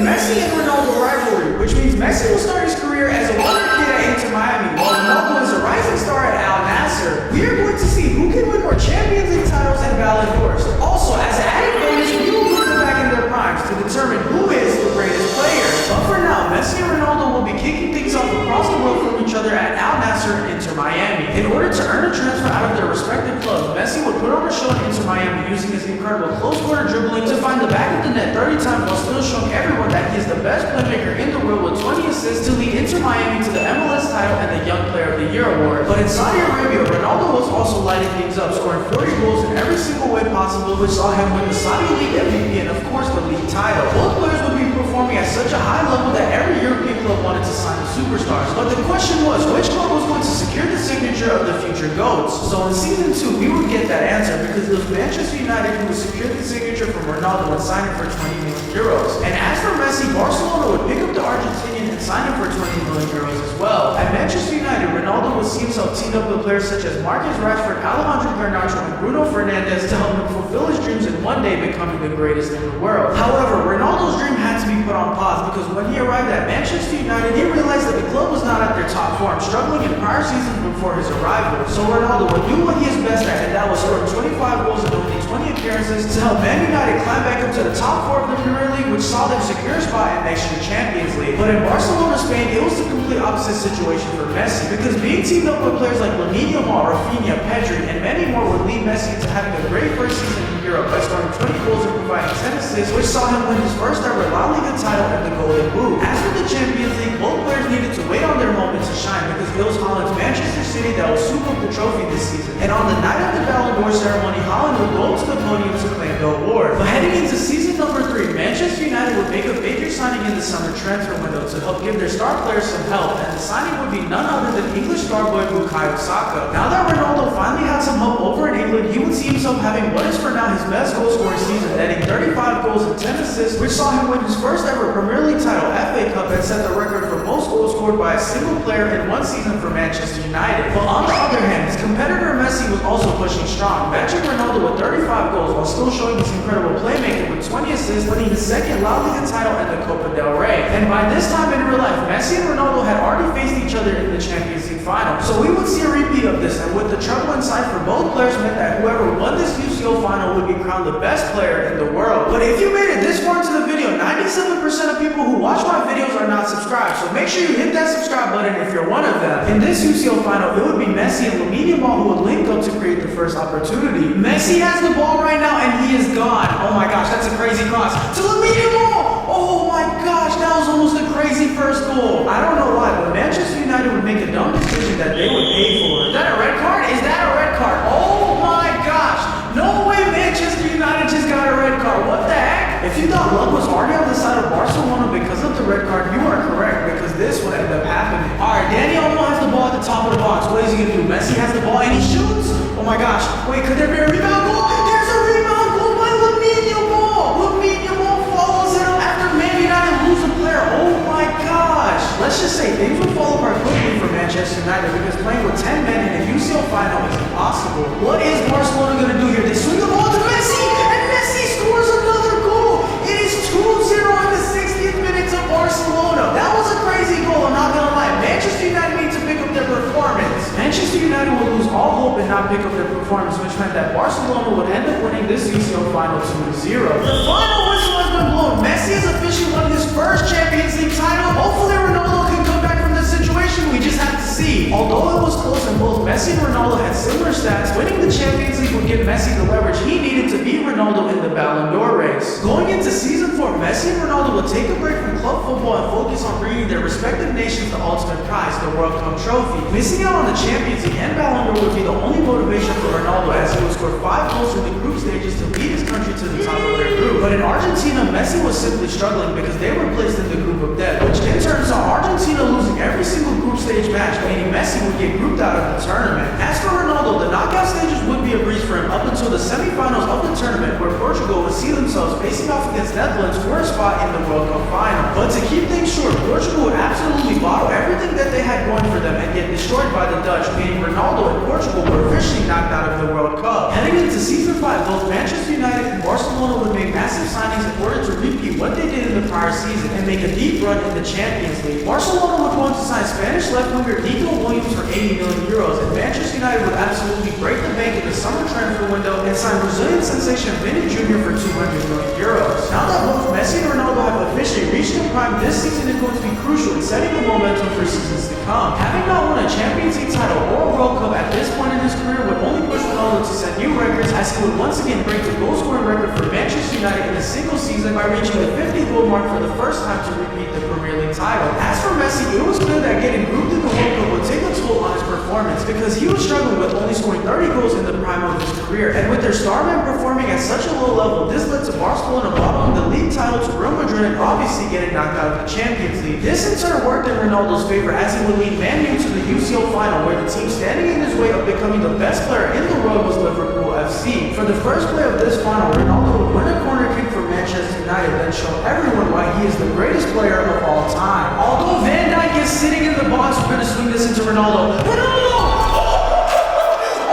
Messi and Ronaldo rivalry, which means Messi will start his career as a wonder kid at Inter Miami, while Ronaldo is a rising star at Al Nassr. We are going to see who can win more Champions League titles and Ballon d'Ors. Also, as an added bonus, we will look them back in their primes to determine who is the greatest player. But for now, Messi and Ronaldo will be kicking things off across the world from each other at Al Nassr and Inter Miami. In order to earn a transfer out of their respective clubs, Messi would put on a show at Inter Miami using his incredible close-quarter dribbling to find the back of the net 30 times while still showing everyone that he is the best playmaker in the world with 20 assists to lead Inter Miami to the MLS title and the Young Player of the Year award. But in Saudi Arabia, Ronaldo was also lighting things up, scoring 40 goals in every single way possible, which saw him win the Saudi League MVP and of course the league title. Both players would be performing at such a high level that every European club wanted to sign the superstars. But the question was, which club was going to secure the signature of the future GOATs? So in season 2, we would get that answer because it was Manchester United who would secure the signature from Ronaldo when signing for 20 million euros. And as for Messi, Barcelona would pick up the Argentinian and sign him for 20 million euros as well. At Manchester United, Ronaldo would see himself teamed up with players such as Marcus Rashford, Alejandro Garnacho, and Bruno Fernandes to help him fulfill his dreams and one day becoming the greatest in the world. However, Ronaldo's dream had to be put on pause because when he arrived at Manchester United, he realized that the club was not at their top form, struggling in prior seasons before his arrival. So Ronaldo would do what he is best at, and that was scoring 25 goals in only 20 appearances to help Man United climb back up to the top 4 of the Premier League, which saw them secure a spot in next year's Champions League. But in Barcelona, Spain, it was the complete opposite situation for Messi, because being teamed up with players like Lamine Yamal, Rafinha, Pedri, and many more would lead Messi into having a great first season in Europe by scoring 20 goals and providing 10 assists, which saw him win his first ever La Liga title and the Golden Boot. As for the Champions League, both players needed to wait on their moment to shine because it was Holland's Manchester City that will swoop up the trophy this season. And on the night of the Ballon d'Or ceremony, Holland would go to the podium to claim the award. But heading into season number 3, Manchester United would make a major signing in the summer transfer window to help give their star players some help, and the signing would be none other than English star boy Bukayo Saka. Now that Ronaldo finally had some help over in England, he would see himself having what is for now his best goal scoring season, netting 35 goals and 10 assists, which saw him win his first ever Premier League title, FA Cup, and set the record for most goals scored by a single player in one season for Manchester United. But on the other hand, his competitor Messi was also pushing strong, matching Ronaldo with 35 goals while still showing his incredible playmaking with 20 assists, winning his second La Liga title and the Copa del Rey. And by this time in real life, Messi and Ronaldo had already faced each other in the Champions League final. So we would see a repeat of this, and with the treble inside for both players meant that whoever won this UCL final would be crowned the best player in the world. But if you made it this far into the video, 97% of people who watch my videos are not subscribed, so make sure you hit that subscribe button if you're one of them. In this UCL final, it would be Messi and Lamine Yamal who would link up to create the first opportunity. Messi has the ball right now and he is gone. Oh my gosh, that's a crazy cross to Lamine Yamal. Oh my gosh, that was almost a crazy first goal. I don't know why, but Manchester United would make a dumb decision that they would pay for. Is that a red card? Is that a red card? Oh my gosh. No way Manchester United just got a red card. What the heck? If you thought luck was already on the side of Barcelona because of the red card, you are correct, because this would end up happening. Alright, Dani Olmo has the ball at the top of the box. What is he gonna do? Messi has the ball and he shoots? Oh my gosh. Wait, could there be a rebound goal? There's a rebound goal by Lamine Yamal. Lamine Yamal follows it up after Man United lose a player. Oh my gosh. Let's just say things would fall apart quickly for Manchester United because playing with 10 men in a UCL final is impossible. What is Barcelona gonna do here? They swing the ball to Messi and Messi scores another goal. It is 2-0 in the 60th minute to Barcelona. That was a crazy goal, I'm not gonna lie. Manchester United need to pick up their performance. Manchester United will lose all hope and not pick up their performance, which meant that Barcelona would end up winning this UCL final 2-0. The final whistle has been blown. Messi has officially won his first Champions League title. Hopefully Ronaldo can come back from this situation. We just have to see. Although it was close and both Messi and Ronaldo had similar stats, winning the Champions League would give Messi the leverage he needed to beat Ronaldo in the Ballon d'Or race. Going into season 4, Messi and Ronaldo would take a break from club football and focus on bringing their respective nations the ultimate prize, the World Cup trophy. Missing out on the Champions League and Ballon d'Or would be the only motivation for Ronaldo, as he would score 5 goals in the group stages to lead his country to the top of their group. But in Argentina, Messi was simply struggling because they were placed in the group of death, which in turn saw Argentina losing every single group stage match, meaning Messi would get grouped out of the tournament. As for Ronaldo, the knockout stages would be a breeze for him up until the semifinals of the tournament, where Portugal would see themselves facing off against Netherlands for a spot in the World Cup final. But to keep things short, Portugal would absolutely bottle everything that they had going for them and get destroyed by the Dutch, meaning Ronaldo and Portugal were officially knocked out of the World Cup. Heading into season 5, both Manchester United and Barcelona would make massive signings in order to repeat repeat what they did in the prior season and make a deep run in the Champions League. Barcelona would go on to sign Spanish left winger Nico Williams for 80 million euros, and Manchester United would absolutely break the bank in the summer transfer window and sign Brazilian sensation Vini Jr. for 200 million euros. Now that both Messi and Ronaldo have officially reached their prime, this season is going to be crucial in setting the momentum for seasons to come. Having not won a Champions League title or a World Cup at this point in his career would only push Ronaldo to set new records, as he would once again break the goal scoring record for Manchester United in a single season by reaching the 50-goal mark for the first time to repeat the Premier League title. As for Messi, it was clear that getting grouped in the World Cup would take a toll on his performance, because he was struggling with only scoring 30 goals in the prime of his career, and with their star man performing at such a low level, this led to Barcelona bottling the league title to Real Madrid and obviously getting knocked out of the Champions League. This in turn worked in Ronaldo's favor, as he would lead Man U to the UCL final, where the team standing in his way of becoming the best player in the world was Liverpool FC. For the first play of this final, Ronaldo would win a corner kick for Manchester United, then show everyone why he is the greatest player of all time. Although Van Dijk is sitting in the box, we're going to swing this into Ronaldo. Ronaldo!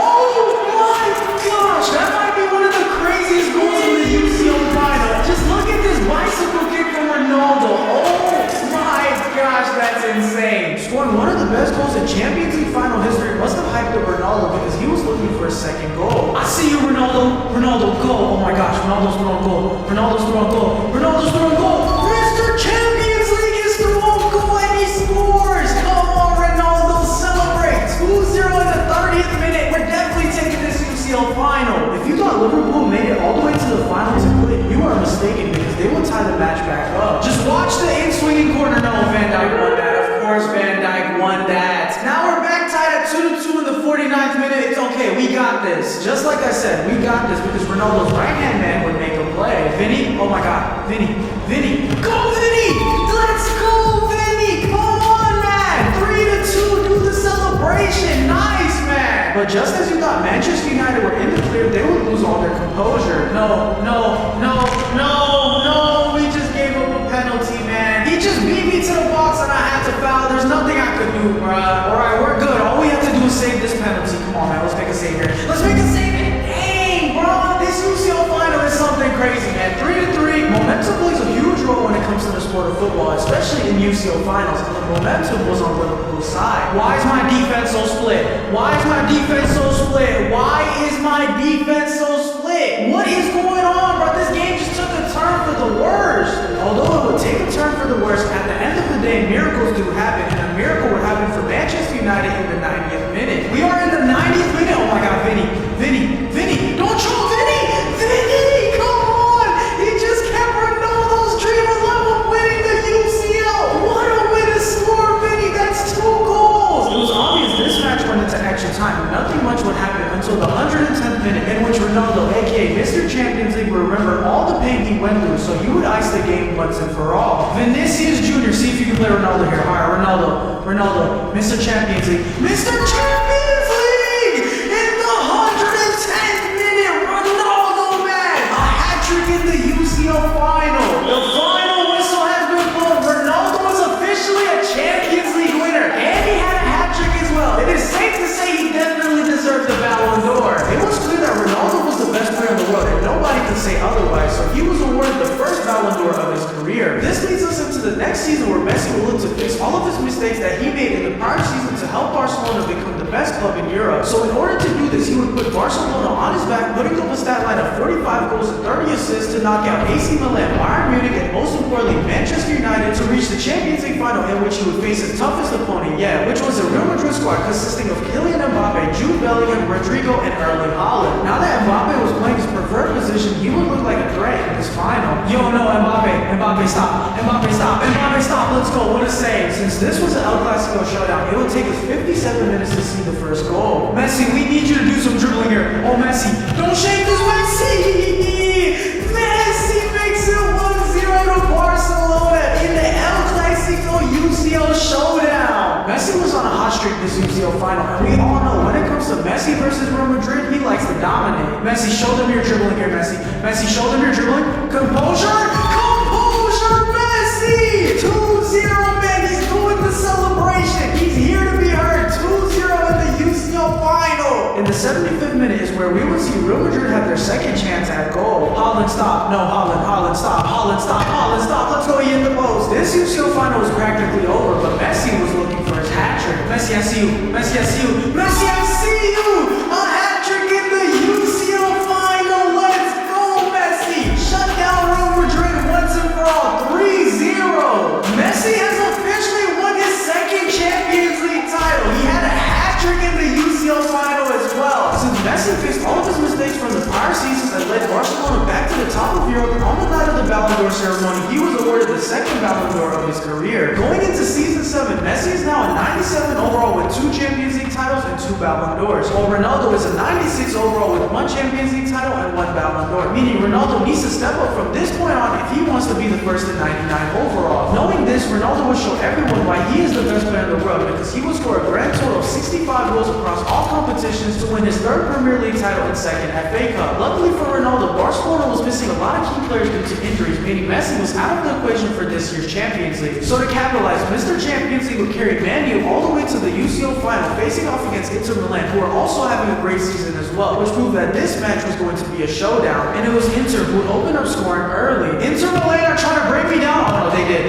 Oh my gosh! That might be one of the craziest goals in the UCL final. Just look at this bicycle kick from Ronaldo. Oh my gosh, that's insane. Scoring one of the best goals in Champions League final history must have hyped up Ronaldo, because he was looking for a second goal. I see you, Ronaldo. Ronaldo, go. Oh my gosh, Ronaldo's throwing goal. Ronaldo's throwing goal. Ronaldo's throwing goal. Mr. Champions League is throwing goal and he scores. Come on, Ronaldo, celebrate. 2-0 in the 30th minute. We're definitely taking this UCL final. If you thought Liverpool made it all the way to the final to quit, you are mistaken, because they will tie the match back up. Just watch the in-swinging corner. No, Van Dijk won that. Of course, Van Dijk won that. Now we're back tied at 2-2 in the 49th minute. It's okay, we got this. Just like I said, we got this, because Ronaldo's right-hand man would make a play. Vinny, oh my god, Vinny, go Vinny! Let's go Vinny! Come on, man! 3-2, do the celebration. Nice, man! But just as you thought Manchester United were in the clear, they would lose all their composure. No, we just gave up a penalty, man. He just beat me to the box and I had to foul. There's nothing I could do, bruh. Alright, we're good. All we have to do is save this penalty. Come on, man, let's make a save here. Let's make a save it. Dang, bro, this UCL final is something crazy, man. 3-3. Momentum plays a huge role when it comes to the sport of football, especially in UCL finals, and the momentum was on Liverpool's side. Why is my defense so split? Why is my defense so split? Why is my defense so split? What is going on, bro? This game just took a turn for the worst. Although it would take a turn for the worst, at the end of the day, miracles do happen, and a miracle would happen for Manchester United in the 90th minute. We are in the 90th minute. Oh my god, Vinny, don't choke, Vinny, come on! He just kept Ronaldo's dream alive of winning the UCL. What a way to score, Vinny! That's 2 goals. It was obvious this match went into extra time. Nothing much would happen until the 110th minute, in which Ronaldo, aka Mr. Champions League, would remember all the pain he went through, so he would ice the game once and for all. Vinicius Jr., see if you can play Ronaldo here. Alright, Ronaldo, Mr. Champions League. Mr. Champions League! In the 110th minute, Ronaldo, man! A hat-trick in the UCL final. The final whistle has been blown. Ronaldo is officially a Champions League winner, and he had a hat-trick as well. It is safe to say he definitely deserved the Ballon d'Or. It was clear that Ronaldo was the best player in the world, and nobody could say otherwise, so he was awarded the first Ballon d'Or of his career. This leads us into the next season, where Messi will look to fix all of his mistakes that he made in the prior season to help Barcelona become the best club in Europe. So in order to do this, he would put Barcelona on his back, putting up a stat line of 45 goals and 30 assists to knock out AC Milan, Bayern Munich, and most importantly, Manchester United, to reach the Champions League final, in which he would face his toughest opponent yet, which was the Real Madrid squad consisting of Kylian Mbappe, Jude Bellingham, Rodrigo, and Erling Haaland. Now that Mbappe was playing his preferred position, he would look like a threat in this final. Yo, no, Mbappe, stop. Let's go. What a save. Since this was an El Clasico showdown, it will take us 57 minutes to see the first goal. Messi, we need you to do some dribbling here. Oh, Messi, don't shake this, Messi! Messi makes it 1-0 to Barcelona in the El Clasico UCL showdown. Messi was on a hot streak this UCL final, and we all know when it comes to Messi versus Real Madrid, he likes to dominate. Messi, show them your dribbling here, Messi. Messi, show them your dribbling. Composure, Messi! 2-0, man, he's doing the celebration. He's here to be heard. 2-0 in the UCL final. In the 75th minute is where we would see Real Madrid have their second chance at goal. stop, let's go, he hit the post. This UCL final was practically over, but Messi was looking for his hat-trick. Messi, I see you. Messi, I see you. Messi, I see you! A hat-trick in the UCL final. Let's go, Messi! Shut down Real Madrid once and for all. 3-0. Messi has officially won his second Champions League title. He had a hat-trick in the UCL final as well. Since Messi fixed all of his mistakes from the prior seasons that led Barcelona back to the top of Europe, on the night of the Ballon d'Or ceremony, he was awarded the second Ballon d'Or of his career. Going into season 7, Messi is now a 97 overall with 2 Champions League titles and 2 Ballon d'Ors, while Ronaldo is a 96 overall with 1 Champions League title and 1 Ballon d'Or, meaning Ronaldo needs to step up from this point on if he wants to be the first at 99 overall. Knowing this, Ronaldo will show everyone why he is the best player in the world, because he will score a grand total of 65 goals across all competitions to win his 3rd Premier League title and 2nd FA Cup. Luckily for Ronaldo, Barcelona was missing a lot of key players due to injuries, meaning Messi was out of the equation for this year's Champions League. So to capitalize, Mr. Champions League would carry Man U all the way to the UCL final, facing off against Inter Milan, who are also having a great season as well, which proved that this match was going to be a showdown, and it was Inter who would open up scoring early. Inter Milan are trying to break me down. Oh no, they did.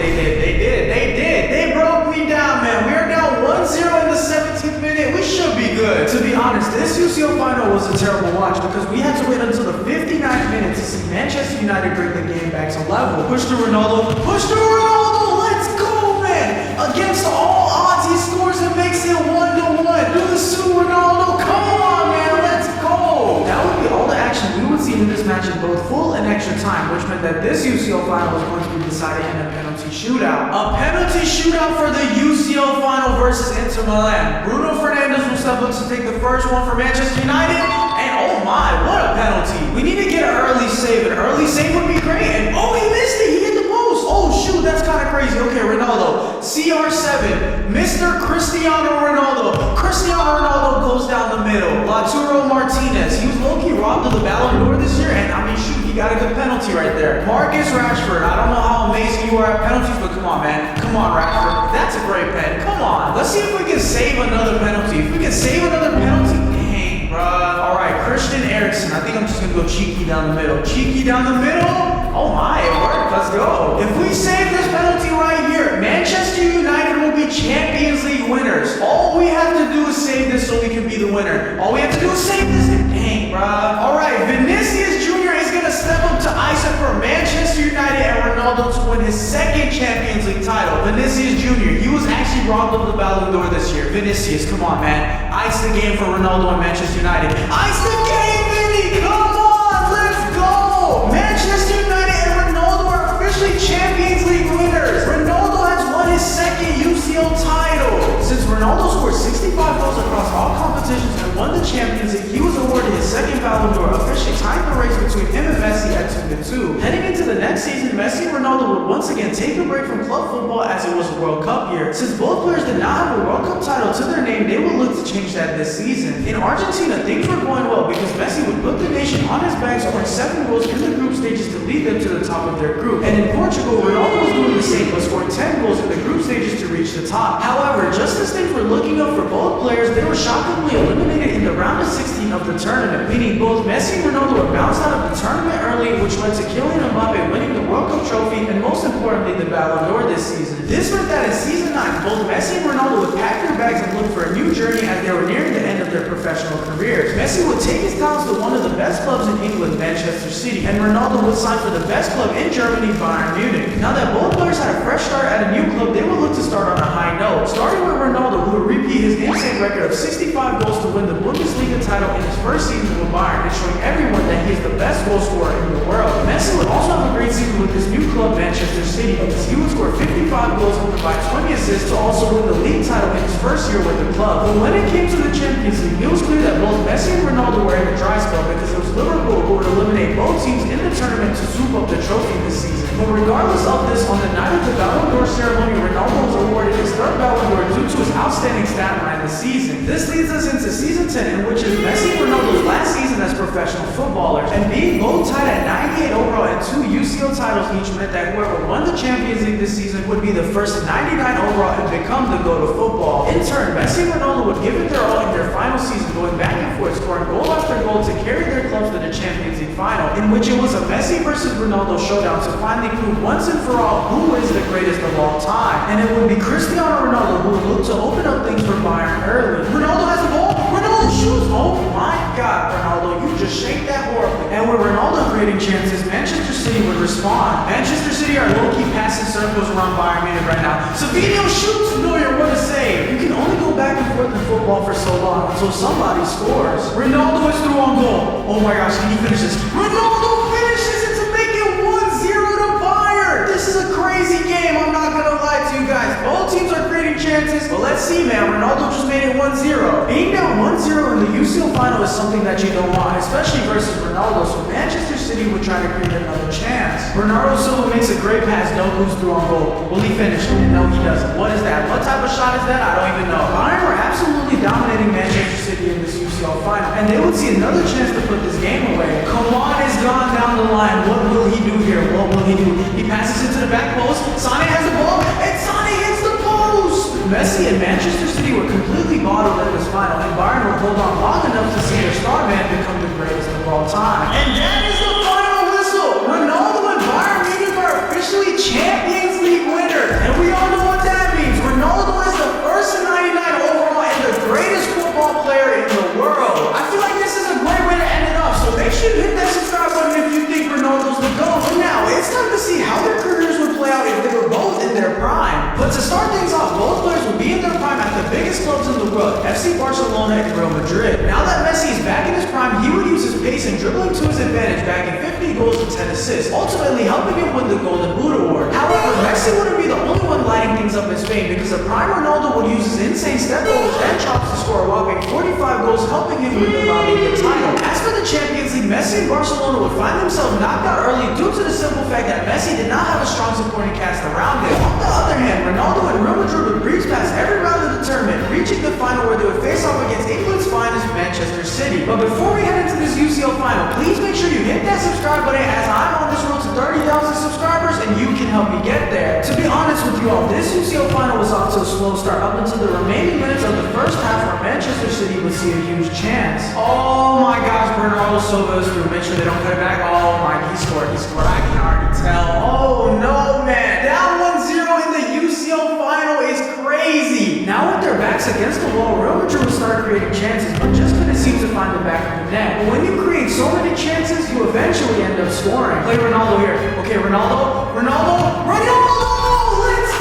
They broke me down, man. We are down 1-0 in the 17th minute. We should be good. To be honest, this UCL final was a terrible watch because we had to wait until the 59th minute to see Manchester United bring the game back to level. Push to Ronaldo. Push to Ronaldo. Let's go, man. Against all odds, he scores and makes it 1-1. Do this to Ronaldo. Come on, man. Let's go. That would be all the action we would see in this match in both full and extra time, which meant that this UCL final was going to be decided in a penalty shootout. A penalty shootout for the UCL final versus Inter Milan. Bruno Fernandes will step up to take the first one for Manchester United, and oh my, what a penalty. We need to get an early save. An early save would be great, and oh, he missed it. He hit the post. Oh shoot, that's kind of crazy. Okay, Ronaldo, CR7, Mr. Cristiano Ronaldo. Cristiano Ronaldo goes down the middle. Lautaro Martinez, he was low-key robbed of the Ballon d'Or this year, and I mean, shoot, he got a good penalty right there. Marcus Rashford, I don't know how amazing you are at penalties, but come on, man. Come on, Rashford. That's a great pen. Come on. Let's see if we can save another penalty. If we can save another penalty, dang, bruh. All right, Christian Eriksen. I think I'm just going to go cheeky down the middle. Cheeky down the middle. Oh my, it worked. Let's go. If we save this penalty right here, Manchester United will be Champions League winners. All we have to do is save this so we can be the winner. All we have to do is save this. Dang, bruh. All right, Vinicius Jr. is going to step up to ice it for Manchester United and Ronaldo to win his 2nd Champions League title. Vinicius Jr., he was actually robbed of the Ballon d'Or this year. Vinicius, come on, man. Ice the game for Ronaldo and Manchester United. Ice the game, Vinny! Come on, let's go! Manchester United and Ronaldo are officially Champions League winners. Ronaldo has won his 2nd UCL title. Since Ronaldo scored 65 goals across all competitions and won the Champions League, he was awarded his 2nd Ballon d'Or, officially tying the race between him and Messi at 2-2. Heading into the next season, Messi and Ronaldo would once again take a break from club football as it was a World Cup year. Since both players did not have a World Cup title to their name, they would look to change that this season. In Argentina, things were going well because Messi would put the nation on his back, scoring 7 goals in the group stages to lead them to the top of their group. And in Portugal, Ronaldo was doing the same, but scored 10 goals in the group stages to reach the top. However, just as things were looking up for both players, they were shockingly eliminated in the round of 16 of the tournament, meaning both Messi and Ronaldo were bounced out of the tournament early, which led to Kylian Mbappe winning the World Cup trophy and most importantly the Ballon d'Or this season. This meant that in season 9, both Messi and Ronaldo would pack their bags and look for a new journey as they were nearing the end of their professional careers. Messi would take his talents to one of the best clubs in England, Manchester City, and Ronaldo would sign for the best club in Germany, Bayern Munich. Now that both players had a fresh start at a new club, they would look to start on a high note. Starting with Ronaldo, who would repeat his insane record of 65 goals to win the Bundesliga title in his first season with Bayern, and showing everyone that he is the best goal scorer in the world. Messi would also have a great season with his new club, Manchester City, because he would score 55 goals and provide 20 assists to also win the league title in his first year with the club. But when it came to the Champions League, it was clear that both Messi and Ronaldo were in a dry spell because it was Liverpool who would eliminate both teams in the tournament to swoop up the trophy this season. But regardless of this, on the night of the Ballon d'Or ceremony, Ronaldo was awarded his 3rd Ballon d'Or due to his outstanding stat line this season. season. This leads us into season 10, in which is Messi and Ronaldo's last season as professional footballers. And being both tied at 98 overall and 2 UCL titles each meant that whoever won the Champions League this season would be the first 99 overall and become the GOAT of football. In turn, Messi and Ronaldo would give it their all in their final season, going back and forth, scoring goal after goal to carry their clubs to the Champions League final, in which it was a Messi versus Ronaldo showdown to finally prove once and for all who is the greatest of all time. And it would be Cristiano Ronaldo who would look to open up things for Bayern early. Ronaldo has the ball. Ronaldo shoots. Oh my God, Ronaldo, you just shake that horribly. And with Ronaldo creating chances, Manchester City would respond. Manchester City are low-key passing circles around Bayern Munich right now. Savinho shoots. Neuer, what a save. You can only go back and forth in football for so long until somebody scores. Ronaldo is through on goal. Oh my gosh, can he finish this? Ronaldo finishes it to make it 1-0 to Bayern. This is a crazy game, I'm not gonna lie to you guys. Both teams are creating chances, but let's see, man. Ronaldo just made it 1-0. Being down 1-0 in the UCL final is something that you don't want, especially versus Ronaldo, so Manchester City would try to create another chance. Bernardo Silva makes a great pass, no goes through on goal. Will he finish? No, he doesn't. What is that? What type of shot is that? I don't even know. Bayern were absolutely dominating Manchester City in this UCL final, and they would see another chance to put this game away. Coman is gone down the line. What will he do here? What will he do? He passes it to the back post. Sane has the ball, and Sane hits the post! Messi and Manchester City were completely bottled in this final, and Bayern would hold on long enough to see their star man become the greatest of all time. And that is the final whistle! Ronaldo and Bayern Munich are officially Champions League winners, and we all know what that means. Ronaldo is the first 99 overall and the greatest football player in the world. I feel like this is a great way to end it off, so make sure you hit that subscribe button if you think Ronaldo's the GOAT. And now, it's time to see how their careers would play out if they were both in their prime. But to start things off, both players would be in their prime at the biggest clubs in the world, FC Barcelona and Real Madrid. Now that Messi is back in his prime, he would use his pace and dribbling to his advantage, bagging 50 goals and 10 assists, ultimately helping him win the Golden Boot award. However, Messi wouldn't be the only one lighting things up in Spain, because the prime Ronaldo would use his insane step overs and chops to score a whopping 45 goals, helping him win the La Liga title. As for the Champions League, Messi and Barcelona would find themselves knocked out early due to the simple fact that Messi did not have a strong supporting cast around him. On the other hand, Ronaldo and Real Madrid would breeze past every round of the tournament, reaching the final where they would face off against England's finest Manchester City. But before we head into this UCL final, please make sure you hit that subscribe button, as I'm on this road to 30,000 subscribers and you can help me get there. To be honest with you all, this UCL final was off to a slow start up until the remaining minutes of the first half, where Manchester City would see a huge chance. Oh my gosh, Bernardo Silva is through. Make sure they don't cut it back. Oh my, he scored. I can already tell. Oh no, man. Down 1-0 in the UCL final is crazy. Now with their backs against the wall, Real Madrid would start creating chances, but just couldn't seem to find the back of the net. But when you create so many chances, you eventually end up scoring. Play Ronaldo here. Okay, Ronaldo. Let's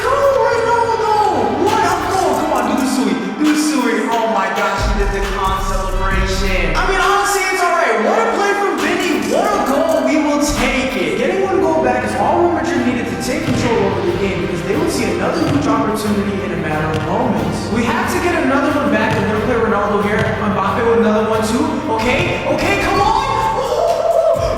go, Ronaldo. What a goal. Come on, do the sui. Oh my gosh, he did the con celebration. I mean, honestly, it's alright. What a play from Vinny. What a goal. We will take it. Getting one goal back is all Real Madrid needed to take control over the game, because they would see another huge opportunity in a matter of moments. We have to get another one back, and they'll play Ronaldo here. Mbappe with another one too. Okay, come on.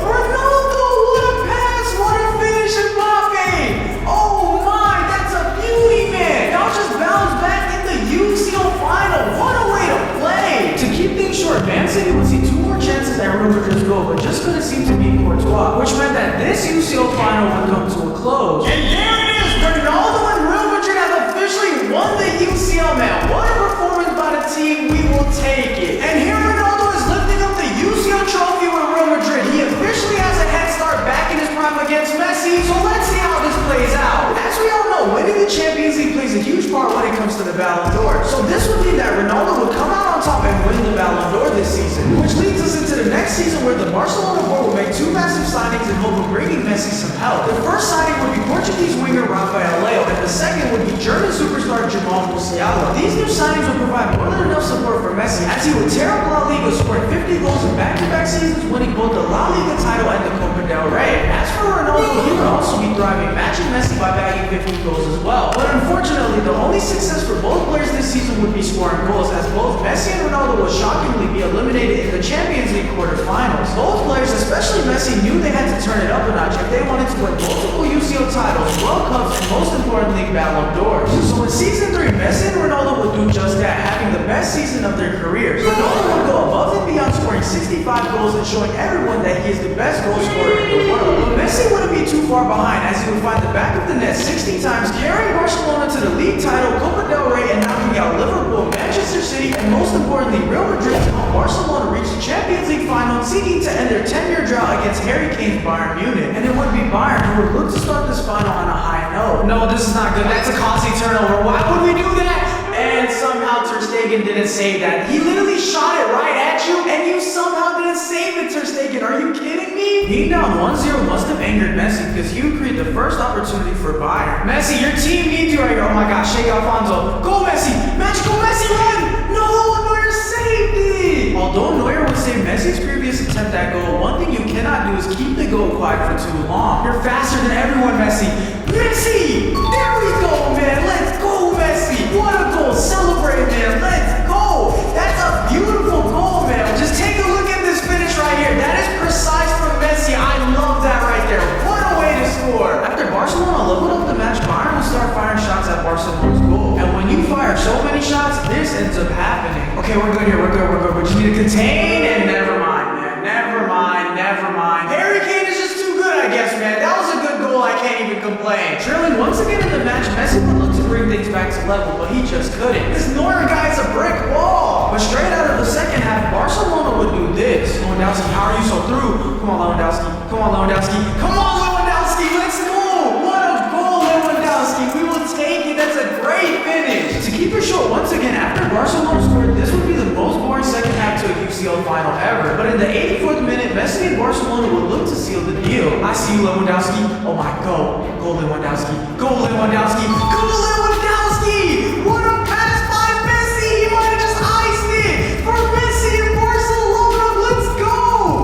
Ronaldo, what a pass. What a finish, Mbappe. Oh my, that's a beauty, man. Now just bounce back in the UCL final. What a way to play. To keep things short, Man City would see 2 more chances at Real Madrid's goal, but just couldn't seem to beat Courtois, which meant that this UCL final would come to a close. And there it is, Ronaldo and Real Madrid have officially won the UCL, man. What a performance by the team. We will take it. And here Ronaldo is lifting up the UCL trophy with Real Madrid. He officially has a head start back in his prime against Messi, so let's see how this plays out. As we all know, winning the Champions League plays a huge part when it comes to the Ballon d'Or. So this would mean that Ronaldo would come out on top and win the Ballon d'Or this season, which leads us into the next season, where the Barcelona board will make 2 massive signings in hope of bringing Messi some help. The first signing would be Portuguese winger Rafael Leo, and the second would be German superstar Jamal Musiala. These new signings would provide more than enough support for Messi, as he would tear up La Liga, scoring 50 goals in back-to-back seasons, winning both the La Liga title and the Copa del Rey. As for Ronaldo, he would also be thriving, matching Messi by bagging 50 goals as well. But unfortunately, the only success for both players this season would be scoring goals, as both Messi and Ronaldo would shockingly be eliminated in the Champions League quarterfinals. Both players, especially Messi, knew they had to turn it up a notch if they wanted to win multiple UCL titles, World Cups, and most importantly, winning Ballon d'Ors. So in season 3, Messi and Ronaldo would do just that, having the best season of their careers. Ronaldo would go above and beyond, scoring 65 goals and showing everyone that he is the best goal scorer in the world. But Messi wouldn't be too far behind, as he would find the back of the net 60 times, carrying Barcelona to the league title, Copa del Rey, and knocking out Liverpool, Manchester City, and most importantly, Real Madrid, to help Barcelona reach the Champions League final, seeking to end their 10-year drought against Harry Kane's Bayern Munich. And it would be Bayern who would look to start this final on a high note. No, this is not good. That's a costly turnover. Why would we do that? And somehow Ter Stegen didn't save that. He literally shot it right at you, and you somehow didn't save it, Ter Stegen. Are you kidding me? Being down 1-0 must have angered Messi, because you created the first opportunity for Bayern. Messi, your team needs you right here. Oh my gosh, shake Alfonso. Go Messi! Magical Messi, run! No, Neuer saved it! Although Neuer would save Messi's previous attempt at goal, one thing you cannot do is keep the goal quiet for too long. You're faster than everyone, Messi. Messi! There we go, man! Let's go, Messi! What a goal! Celebrate, man! Let's go! That's a beautiful goal, man! Just take a look at this finish right here. That is precise from Messi. I love that right there. What a way to score! After Barcelona leveled up the match, Bayern will start firing shots at Barcelona's goal. And when you fire so many shots, this ends up happening. Okay, we're good here. We're good. We just need to contain, and never mind, man. Never mind. Harry Kane is just too good, I guess, man. That was a good goal. I can't even complain. Trailing once again in the match, Messi would look to bring things back to level, but he just couldn't. This Neuer guy's a brick wall. But straight out of the second half, Barcelona would do this. Lewandowski, how are you so through? Come on, Lewandowski. Let's go. What a goal, Lewandowski. We will take it. That's a great finish. To keep it short, once again, after Barcelona scored, this would be the most boring second half to a UCL final ever. But in the 84th minute, Messi and Barcelona would look to seal the deal. I see you, Lewandowski. Oh my, go Lewandowski. What a pass by Messi. He might have just iced it for Messi and Barcelona. Let's go.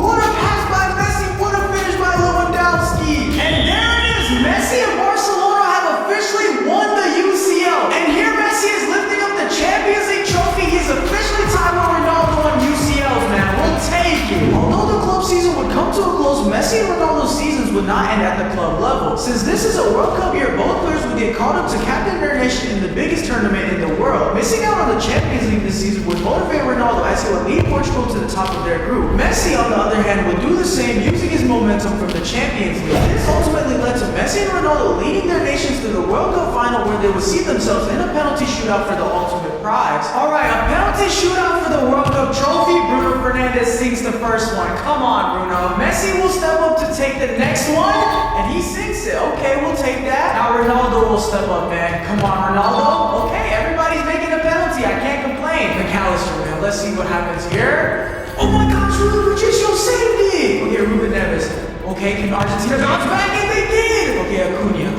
What a pass by Messi. What a finish by Lewandowski. And there it is. Messi and Barcelona have officially won the UCL. And here Messi is lifting up the Champions League trophy. He's officially tied with Ronaldo on UCLs, man. We'll take it. Although the club season would come to a close, Messi and Ronaldo's seasons would not end at the club level. Since this is a World Cup year, both players would get called up to captain their nation in the biggest tournament in the world. Missing out on the Champions League this season would motivate Ronaldo, as he would lead Portugal to the top of their group. Messi, on the other hand, would do the same, using his momentum from the Champions League. This ultimately led to Messi and Ronaldo leading their nations to the World Cup final, where they would see themselves in a penalty shootout for the ultimate prize. Alright, a penalty shootout for the World Cup trophy. Bruno Fernandes sinks the first one. Come on, Bruno. Messi will step up to take the next one, and he sinks it. Okay, we'll take that. Now Ronaldo will step up, man. Come on, Ronaldo. Okay, everybody's making a penalty. I can't complain. McAllister, man. Let's see what happens here. Oh my gosh, Ruben Patricio saved it. Okay, Ruben Neves. Okay, can Argentina bounce back? And they did. Okay, Acuna,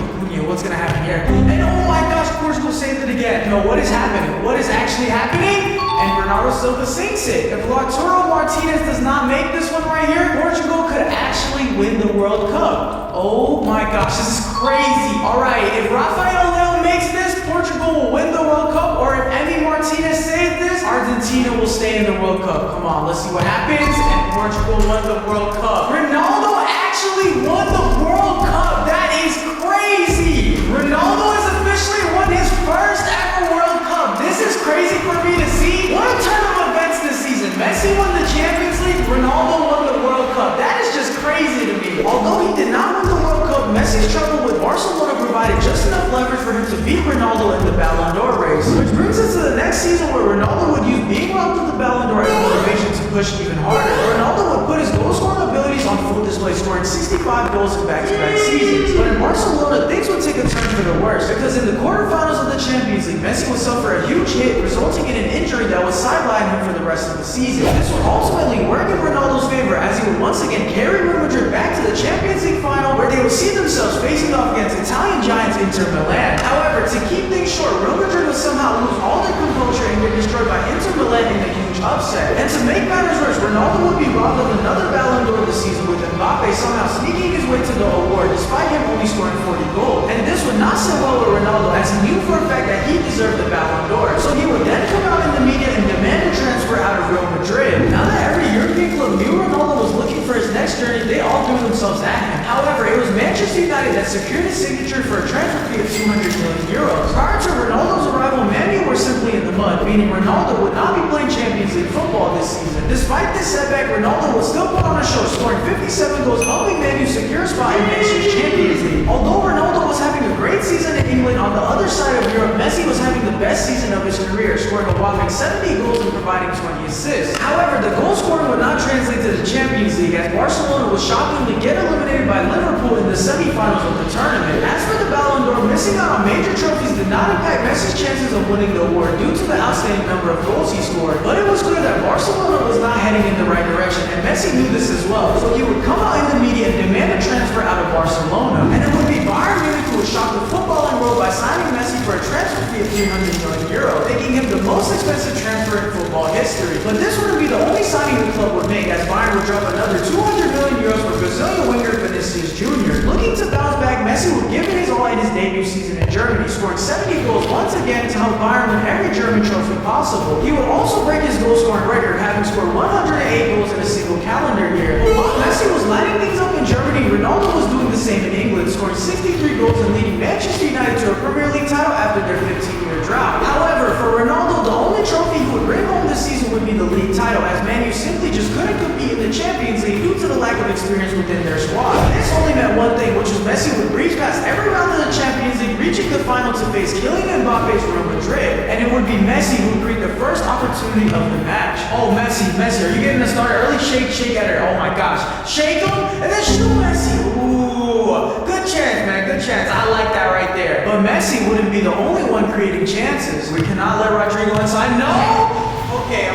what's gonna happen here? And oh my gosh, Portugal saved it again. No, what is happening? What is actually happening? And Bernardo Silva sinks it. If Lautaro Martinez does not make this one right here, Portugal could actually win the World Cup. Oh my gosh, this is crazy. Alright, if Rafael Leão makes this, Portugal will win the World Cup, or if Emi Martinez saves this, Argentina will stay in the World Cup. Come on, let's see what happens. And Portugal won the World Cup. Ronaldo actually won the World Cup. That is crazy. Ronaldo has officially won his first ever World Cup. This is crazy for me to see. What a turn of events this season. Messi won the Champions League, Ronaldo won the World Cup. That is just crazy to me. Although he did not win the World Cup, Messi's trouble with Barcelona provided just enough leverage for him to beat Ronaldo in the Ballon d'Or race. Which brings us to the next season, where Ronaldo would use being robbed of the Ballon d'Or as motivation to push even harder. Ronaldo would put his goal scoring abilities on full display, scoring 65 goals in back-to-back seasons. But in Barcelona, things would take a turn for the worse, because in the quarterfinals of the Champions League, Messi would suffer a huge hit, resulting in an injury that would sideline him for the rest of the season. This would ultimately work in Ronaldo's favor, as he would once again carry Real Madrid back to the Champions League final, where they would see themselves facing off against Italian giants Inter Milan. However, to keep things short, Real Madrid would somehow lose all their composure and get destroyed by Inter Milan in a huge upset. And to make matters worse, Ronaldo would be robbed of another Ballon d'Or this season, with Mbappe somehow sneaking his way to the award, despite him only scoring 40 goals. And this would not sit well with Ronaldo, as he knew for a fact that he deserved the Ballon d'Or. So he would then come out in the media and demand a transfer out of Real Madrid. Now that every European club knew Ronaldo was looking for his next journey, they all threw themselves at him. However, it was Manchester United that secured his signature for a transfer fee of 200 million euros. Prior to Ronaldo's arrival, Man U were simply in the mud, meaning Ronaldo would not be playing Champions League football this season. Despite this setback, Ronaldo would still put on a show, scoring 57 goals, helping Man U secure a spot in next year's Champions League. Although Ronaldo was having a great season in England, on the other side of Europe, Messi was having the best season of his career, scoring a whopping 70 goals and providing 20 assists. However, the goal scoring would not translate to the Champions League, as Barcelona would shockingly get eliminated by Liverpool in the semi-finals of the tournament. As for the Ballon d'Or, missing out on major trophies did not impact Messi's chances of winning the award due to the outstanding number of goals he scored. But it was clear that Barcelona was not heading in the right direction, and Messi knew this as well. So he would come out in the media and demand a transfer out of Barcelona. And it would be Bayern Munich who would shock the footballing world by signing Messi for a transfer fee of 300 million euros, making him the most expensive transfer in football history. But this wouldn't be the only signing the club would make, as Bayern would drop another 200 million euros for Brazilian winger Vinicius Jr. Looking to bounce back, Messi would give it his all in his debut season in Germany, scoring 70 goals once again to help Bayern win every German trophy possible. He would also break his goal scoring record, having scored 108 goals in a single calendar year. But while Messi was lining things up in Germany, Ronaldo was doing the same in England, scoring 63 goals and leading Manchester United to a Premier League title after their 15-year drought. However, for Ronaldo, the only trophy he would bring home this season would be the league title, as Man U simply just couldn't compete in the Champions League due to the lack of experience within their squad. This only meant one thing, which was Messi would breeze past every round of the Champions League, reaching the final to face Kylian Mbappe's Real Madrid. And it would be Messi who would bring the first opportunity of the match. Oh, Messi, are you getting the start early? Shake at her. Oh my gosh. Shake him, and then shoot Messi. Ooh, good chance, man, good chance. I like that right there. But Messi wouldn't be the only one creating chances. We cannot let Rodrigo inside. No! Okay,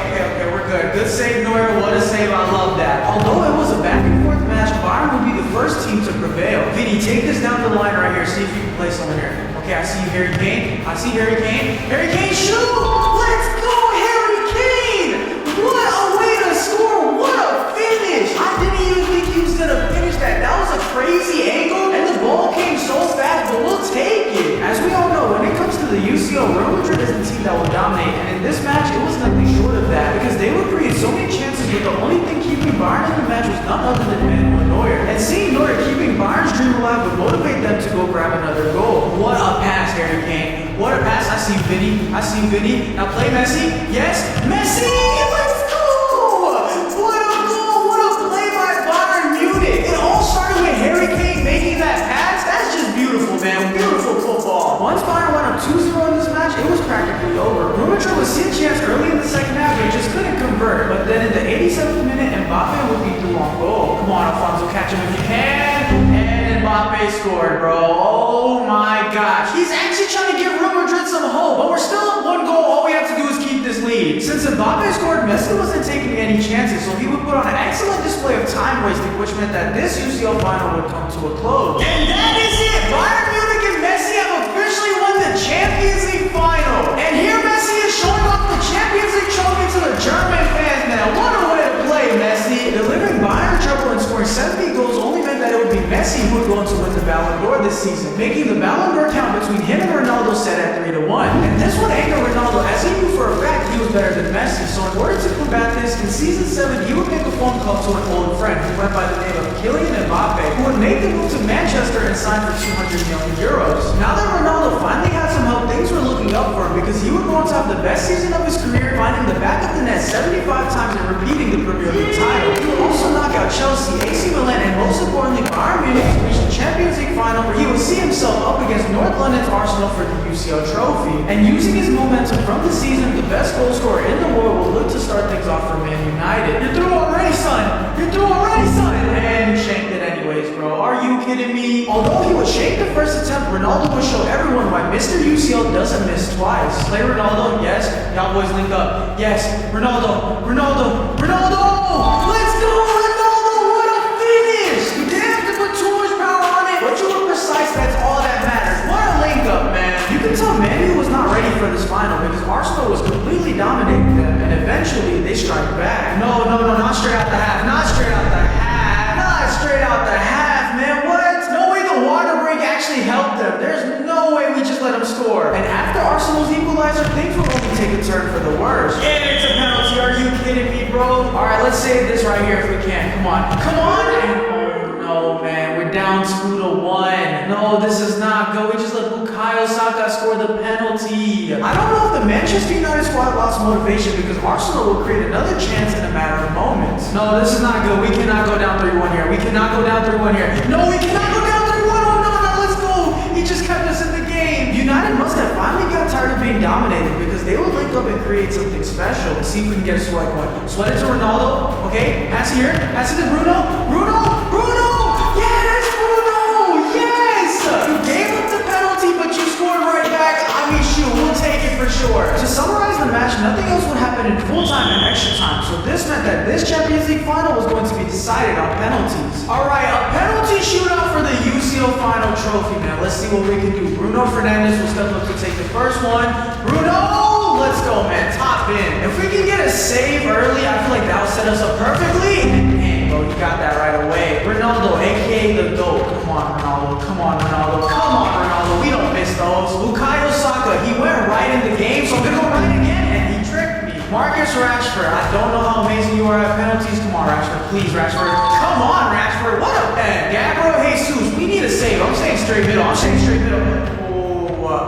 we're good. Good save, Neuer. What a save. I love that. Although it was a back and forth match, Bayern would be the first team to prevail. Vinny, take this down the line right here. See if you can play someone here. Okay, I see you, Harry Kane. Harry Kane, shoot! Let's go, Harry Kane! What a way to score! What a finish! I didn't even think he was gonna finish that. That was a crazy angle, and the ball came so fast, but we'll take it. As we all know, when it comes to the UCL, Real Madrid is the team that will dominate, and in this match, it was nothing short of that, because they would create so many chances, but the only thing keeping Bayern in the match was none other than Manuel Neuer. And seeing Neuer keeping Bayern's dream alive would motivate them to go grab another goal. What a pass, Harry Kane. What a pass. I see Vinny. Now play Messi. Yes, Messi! Let's go! What a goal! What a play by Bayern Munich! It all started with Harry Kane making that pass. That's just beautiful, man. Beautiful football. Once Bayern went up 2-0 in this match, it was practically over. Real Madrid would see a chance early in the second half, but just couldn't convert. But then in the 87th minute, Mbappe would be through on goal. Come on, Alfonso, catch him if you can. And Mbappe scored, bro. Oh my gosh. He's actually trying to give Real Madrid some hope, but we're still up 1 goal. All we have to do is keep this lead. Since Mbappe scored, Messi wasn't taking any chances, so he would put on an excellent display of time wasting, which meant that this UCL final would come to a close. And that is it! Bayern Munich and Messi have officially won the Champions League final. And here Messi is showing off the Champions League trophy to the German fans now. What a way to play, Messi. Delivering Bayern treble and scoring 70 goals only meant that it would be Messi who would go on to win the Ballon d'Or this season, making the Ballon d'Or count between him and Ronaldo set at 3-1. And this would anger Ronaldo, as he knew for a fact he was better than Messi. So in order to combat this, in season 7 he would make a phone call to an old friend who went by the name of Kylian Mbappe, who would make the move to Manchester and sign for 200 million euros. Now that Ronaldo finally had some help, things were looking up for him, because he would go on to have the best season of his career, finding the back of the net 75 times and repeating the Premier League title. He would also knock out Chelsea, AC Milan, and most importantly Bayern Munich to reach the Champions League final, where he would see himself up against North London's Arsenal for the UCL trophy. And using his momentum from the season, the best goal scorer in the world will look to start things off for Man United. You're through already, son! And shanked it anyways, bro. Are you kidding me? Although he would shake the first attempt, Ronaldo would show everyone why Mr. UCL doesn't miss twice. Play Ronaldo, yes. Y'all boys link up. Yes, Ronaldo! Let's go, Ronaldo! What a finish! You didn't have to put too much power on it, but you were precise. That's all that matters. What a link up, man. You can tell Man U was not ready for this final, because Arsenal was completely dominating them, and eventually they strike back. No, not straight out the half. Not straight out the half, man. What? No way the water break actually helped help them. There's no way we just let them score. And after Arsenal's equalizer, things will only take a turn for the worse. And it's a penalty. Are you kidding me, bro? All right, let's save this right here if we can. Come on. Come on. And oh, no, man. We're down 2-1. No, this is not good. We just let Bukayo Saka score the penalty. I don't know if the Manchester United squad lost motivation because Arsenal will create another chance in a matter of moments. No, this is not good. We cannot go down 3-1 here. We cannot go down 3-1 here. No, we cannot go down 3-1. Oh, no, let's go. He just kept us in the game. United must have finally got tired of being dominated because they would link up and create something special. Let's see if we can get a sweat going. Sweat it to Ronaldo. Okay, pass it here. Pass it to Bruno. Bruno! Yes, Bruno! Yes! You gave up the penalty, but you scored right back. I mean, shoot, we'll take it for sure. To summarize the match, nothing else would happen in full time and extra time. So this meant that this Champions League final was going to be decided on penalties. All right, a penalty shootout for the UCL final trophy, man. Let's see what we can do. Bruno Fernandes will step up to take the first one. Bruno, let's go, man. Top in. If we can get a save early, I feel like that'll set us up perfectly. And bro, you got that right away. Ronaldo, aka the GOAT. Come on, Ronaldo. Come on, Ronaldo. Come on, Ronaldo. We don't miss those. Bukayo Saka, he went right in the game, so I'm gonna go right again, and he tricked me. Marcus Rashford, I don't know how amazing you are at penalties. Come on, Rashford. Please, Rashford. Come on, Rashford. What a pen. Gabriel Jesus, we need a save. I'm saying straight middle.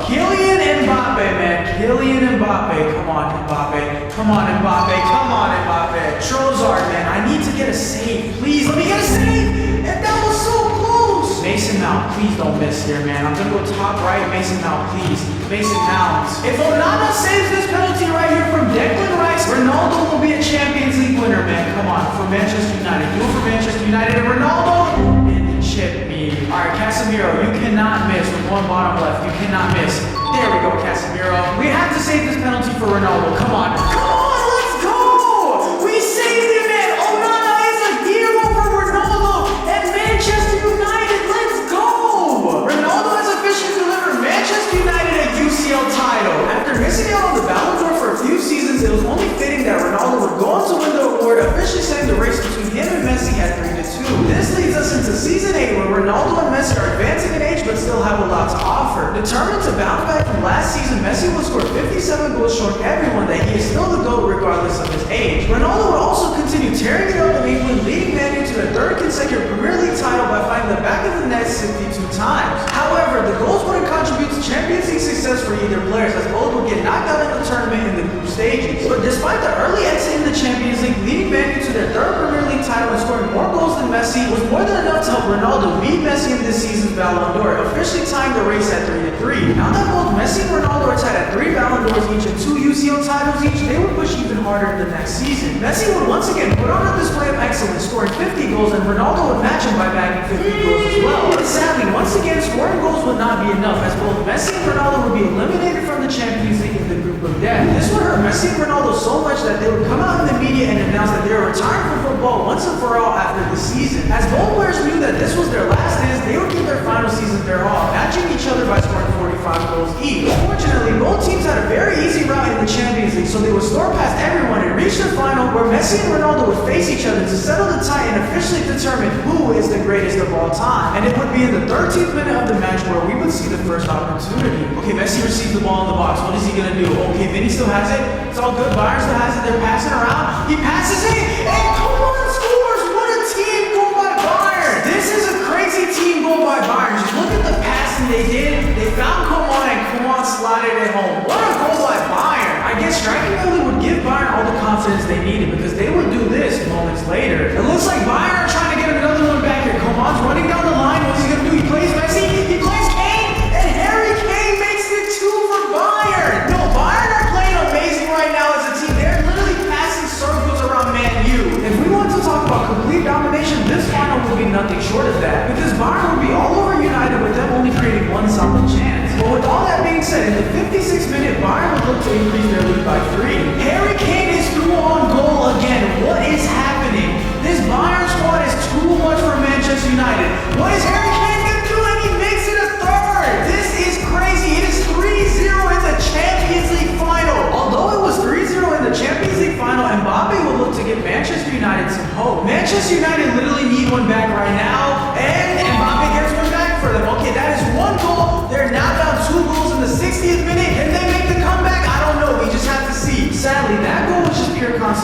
Kylian Mbappe, man. Kylian Mbappe. Come on, Mbappe. Come on, Mbappe. Come on, Mbappe. Trossard, man. I need to get a save. Please, let me get a save. And that was so close. Mason Mount, please don't miss here, man. I'm going to go top right. Mason Mount, please. Mason Mount. If Onana saves this penalty right here from Declan Rice, Ronaldo will be a Champions League winner, man. Come on, for Manchester United. Do it for Manchester United. And Ronaldo. And chip me. All right, Casemiro, you cannot miss with one bottom left. You cannot miss. There we go, Casemiro. We have to save this penalty for Ronaldo. Come on. Come on, let's go. We saved it, man. Onana is a hero for Ronaldo and Manchester United. Let's go. Ronaldo has officially delivered Manchester United a UCL title. After missing out on the Ballon d'Or for a few seasons, it was only fitting that Ronaldo would go on to win the award, officially setting the race between him and Messi at 3-2. This leads us into Season 8, where Ronaldo and Messi are advancing in age but still have a lot to offer. Determined to bounce back from last season, Messi will score 57 goals, showing everyone that he is still the GOAT regardless of his age. Ronaldo will also continue tearing it up in England, leading Man U to their third consecutive Premier League title by finding the back of the net 62 times. However, the goals wouldn't contribute to Champions League success for either players, as both would get knocked out in the tournament in the group stages. But despite the early exit in the Champions League, leading Man U to their third Premier League title and scoring more goals than Messi was more than enough to help Ronaldo beat Messi in this season's Ballon d'Or, officially tying the race at 3-3. Now that both Messi and Ronaldo are tied at 3 Ballon d'Ors each and 2 UCL titles each, they would push even harder in the next season. Messi would once again put on a display of excellence, scoring 50 goals, and Ronaldo would match him by bagging 50 goals as well. But sadly, once again, scoring goals would not be enough, as both Messi and Ronaldo would be eliminated from the Champions League in the group of death. This would hurt Messi and Ronaldo so much that they would come out in the media and announce that they are retiring from football once and for all after the season. As both players knew that this was their last dance, they would give their final season their all, matching each other by scoring 45 goals each. Unfortunately, both teams had a very easy route in the Champions League, so they would store past everyone and reach the final where Messi and Ronaldo would face each other to settle the tie and officially determine who is the greatest of all time. And it would be in the 13th minute of the match where we would see the first opportunity. Okay, Messi receives the ball in the box. What is he gonna do? Okay, Vinny still has it. It's all good. Bayern still has it. They're passing around. He passes it, and Coman scores. What a team goal by Bayern. This is a crazy team goal by Bayern. Just look at the passing they did. They found Coman, and Coman slotted it home. What a goal by Bayern. I guess striking really would give Bayern all the confidence they needed, because they would do this moments later. It looks like Bayern are trying to get another one back here. Coman's running down the line. What's he gonna do? He plays Messi. He plays Kane, and Harry Kane makes it 2 for Bayern. No, Bayern are playing amazing right now as a team. They're literally passing circles around Man U. If we want to talk about complete domination, this final would be nothing short of that, because Bayern would be all over United with them only creating one solid chance. But with all that being said, in the 56th minute, Bayern would look to increase their lead by 3. Harry Kane is through on goal again. What is happening? This Bayern squad is too much for Manchester United. What is Harry Kane going to do? And he makes it a third. This is crazy. It is 3-0 in the Champions League final. Although it was 3-0 in the Champions League final, Mbappe will look to give Manchester United some hope. Manchester United literally need one back right now, and Mbappe gets one back for them. Okay, that is 1 goal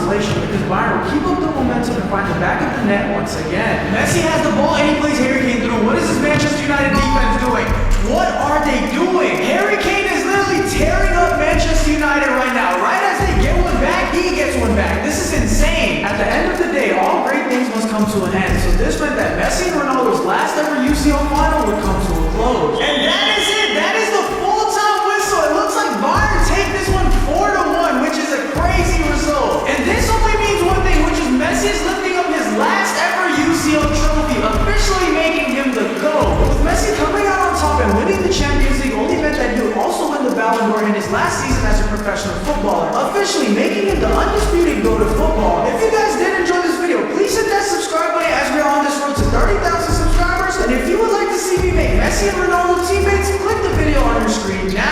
consolation because Bayern will keep up the momentum and find the back of the net once again. Messi has the ball and he plays Harry Kane through. What is this Manchester United defense doing? What are they doing? Harry Kane is literally tearing up Manchester United right now. Right as they get one back, he gets one back. This is insane. At the end of the day, all great things must come to an end. So this meant that Messi and Ronaldo's last ever UCL final would come to a close. And that is it. That is the full-time whistle. It looks like Bayern take this one 4-1, which is a crazy result. And this only means one thing, which is Messi is lifting up his last ever UCL trophy, officially making him the GOAT. With Messi coming out on top and winning the Champions League only meant that he would also win the Ballon d'Or in his last season as a professional footballer, officially making him the undisputed GOAT of football. If you guys did enjoy this video, please hit that subscribe button as we are on this road to 30,000 subscribers. And if you would like to see me make Messi and Ronaldo teammates, click the video on your screen now.